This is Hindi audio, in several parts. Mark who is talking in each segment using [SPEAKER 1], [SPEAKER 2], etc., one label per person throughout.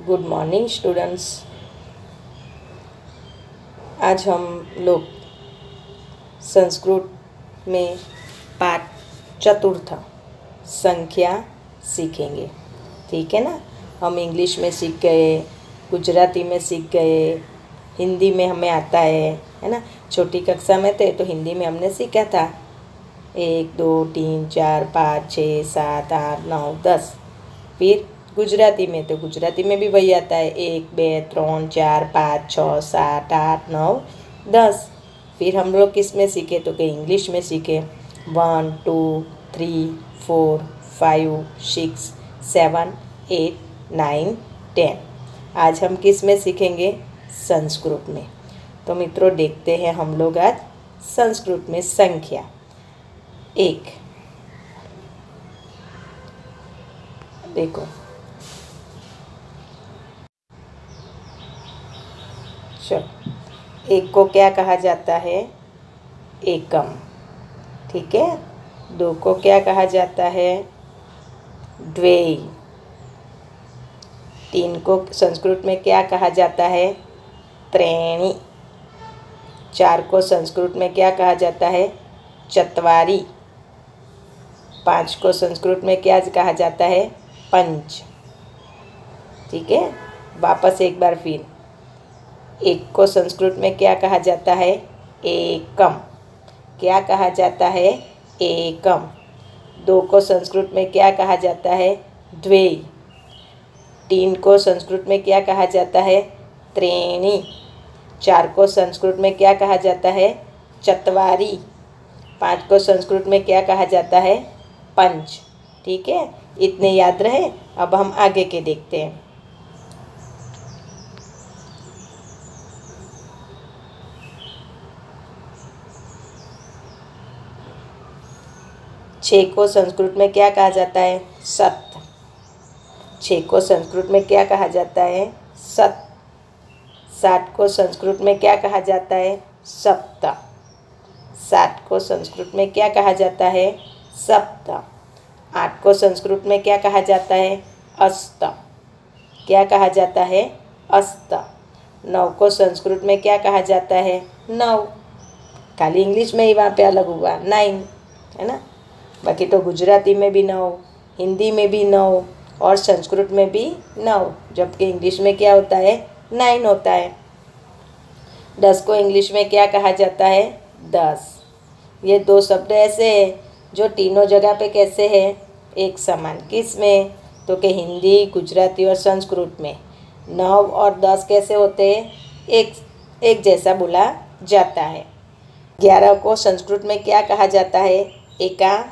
[SPEAKER 1] Good morning students. आज हम लोग संस्कृत में पाठ चतुर्थ संख्या सीखेंगे। ठीक है ना। हम इंग्लिश में सीख गए, गुजराती में सीख गए, हिंदी में हमें आता है ना। छोटी कक्षा में थे तो हिंदी में हमने सीखा था 1 2 3 4 5 6 7 8 9 10। फिर गुजराती में तो गुजराती में भी वही आता है 1 2 3 4 5 6 7 8 9 10। फिर हम लोग किस में सीखे तो कि इंग्लिश में सीखे 1 2 3 4 5 6 7 8 9 10। आज हम किस में सीखेंगे? संस्कृत में। तो मित्रों देखते हैं हम लोग आज संस्कृत में संख्या 1। देखो चलो, 1 को क्या कहा जाता है? एकम। ठीक है। 2 को क्या कहा जाता है? द्वे। 3 को संस्कृत में क्या कहा जाता है? त्रीणि। 4 को संस्कृत में क्या कहा जाता है? चत्वारि। 5 को संस्कृत में क्या कहा जाता है? पंच। ठीक है। वापस एक बार फिर 1 को संस्कृत में क्या कहा जाता है? एकम। क्या कहा जाता है? एकम। 2 को संस्कृत में क्या कहा जाता है? द्वे। 3 को संस्कृत में क्या कहा जाता है? त्रीणि। 4 को संस्कृत में क्या कहा जाता है? चत्वारि। 5 को संस्कृत में क्या कहा जाता है? पंच। ठीक है। इतने याद रहे। अब हम आगे के देखते हैं। छः को संस्कृत में क्या कहा जाता है? सत। 6 को संस्कृत में क्या कहा जाता है? सत। 7 को संस्कृत में क्या कहा जाता है? सप्त। 7 को संस्कृत में क्या कहा जाता है? सप्त। 8 को संस्कृत में क्या कहा जाता है? अस्त। क्या कहा जाता है? अस्त। 9 को संस्कृत में क्या कहा जाता है? नौ। खाली इंग्लिश में ही वहाँ पे अलग हुआ 9, है ना। बाकी तो गुजराती में भी 9, हिंदी में भी 9 और संस्कृत में भी 9, जबकि इंग्लिश में क्या होता है? 9 होता है। 10 को इंग्लिश में क्या कहा जाता है? 10। ये 2 शब्द ऐसे हैं जो तीनों जगह पे कैसे है? एक समान। किस में? तो कि हिंदी, गुजराती और संस्कृत में 9 और 10 कैसे होते हैं? एक जैसा बोला जाता है। 11 को संस्कृत में क्या कहा जाता है? एकादश।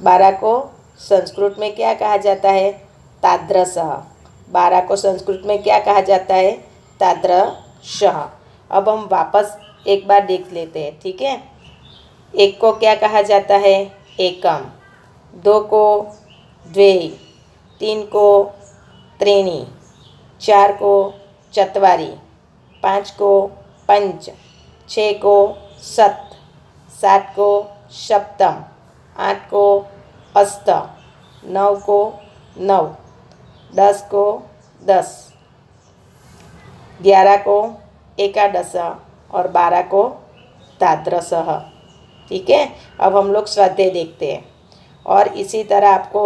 [SPEAKER 1] 12 को संस्कृत में क्या कहा जाता है? तादृश। 12 को संस्कृत में क्या कहा जाता है? तादृशः। अब हम वापस एक बार देख लेते हैं। ठीक है। 1 को क्या कहा जाता है? एकम। 2 को द्वे। 3 को त्रीणि। 4 को चत्वारि। 5 को पंच। 6 को सत। 7 को सप्तम। 8 को अष्ट। 9 को 9। 10 को 10। 11 को एकादश और 12 को तादृशः। ठीक है। अब हम लोग स्वाध्याय देखते हैं और इसी तरह आपको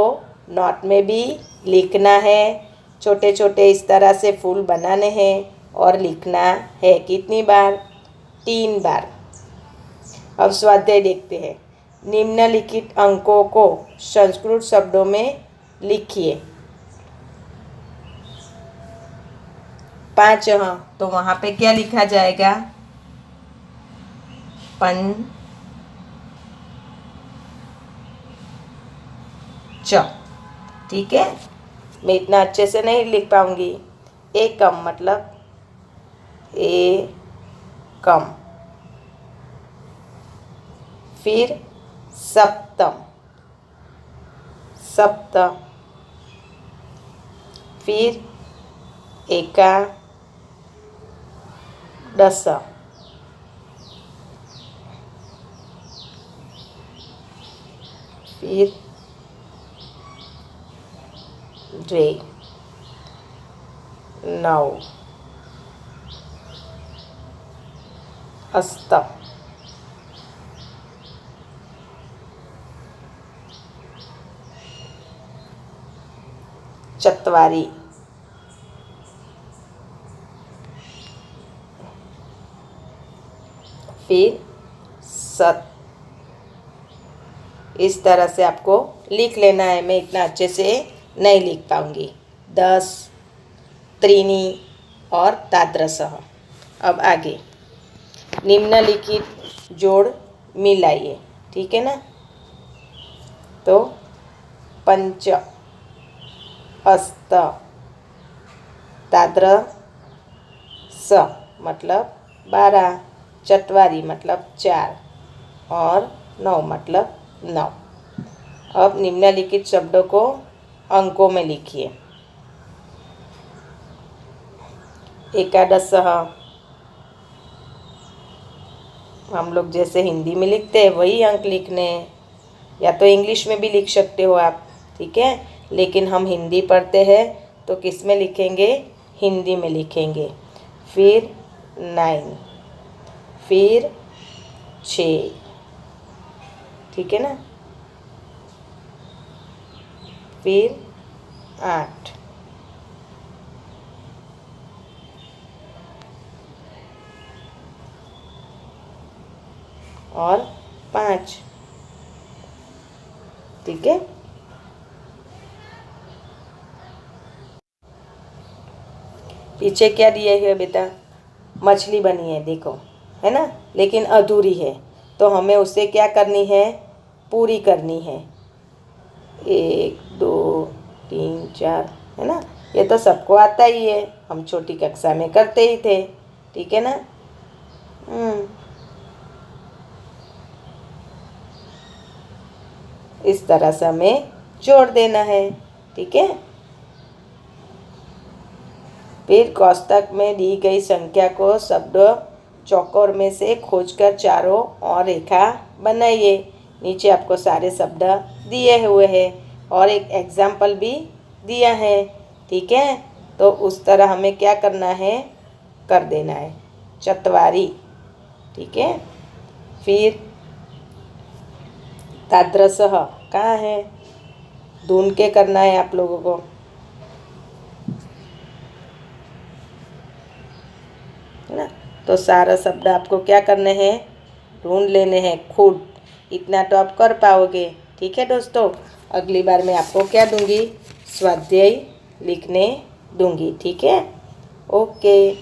[SPEAKER 1] नोट में भी लिखना है। छोटे छोटे इस तरह से फूल बनाने हैं और लिखना है। कितनी बार? 3 बार। अब स्वाध्याय देखते हैं। निम्नलिखित अंकों को संस्कृत शब्दों में लिखिए। 5 तो वहाँ पे क्या लिखा जाएगा? पंच। ठीक है। मैं इतना अच्छे से नहीं लिख पाऊंगी। एकम मतलब एकम। फिर सप्तम, सप्त। फिर एकादश। फिर द्वे, 9, अष्ट, चत्वारि, फिर सत। इस तरह से आपको लिख लेना है। मैं इतना अच्छे से नहीं लिख पाऊंगी। 10, त्रीणि और तादृशः। अब आगे निम्नलिखित जोड़ मिलाइए, ठीक है ना। तो पंच, अष्ट, तादृश मतलब 12, चत्वारि मतलब 4 और 9 मतलब 9। अब निम्नलिखित शब्दों को अंकों में लिखिए। एकादशः हम लोग जैसे हिंदी में लिखते हैं वही अंक लिखने हैं, या तो इंग्लिश में भी लिख सकते हो आप, ठीक है। लेकिन हम हिंदी पढ़ते हैं तो किस में लिखेंगे? हिंदी में लिखेंगे। फिर 9, फिर 6, ठीक है ना। फिर 8, और 5, ठीक है। पीछे क्या दिया है बेटा? मछली बनी है, देखो, है ना, लेकिन अधूरी है, तो हमें उसे क्या करनी है? पूरी करनी है। 1, 2, 3, 4, है ना। ये तो सबको आता ही है, हम छोटी कक्षा में करते ही थे, ठीक है ना। इस तरह से हमें जोड़ देना है, ठीक है। फिर कोष्ठक में दी गई संख्या को शब्द चौकोर में से खोजकर चारों ओर रेखा बनाइए। नीचे आपको सारे शब्द दिए हुए हैं और एक एग्जाम्पल भी दिया है, ठीक है। तो उस तरह हमें क्या करना है? कर देना है। चत्वारि, ठीक है। फिर तादृशः कहाँ है? ढूंढ के करना है आप लोगों को, है ना। तो सारा शब्द आपको क्या करने हैं? ढूंढ लेने हैं खुद। इतना तो आप कर पाओगे, ठीक है दोस्तों। अगली बार मैं आपको क्या दूंगी? स्वाध्याय लिखने दूंगी, ठीक है। ओके।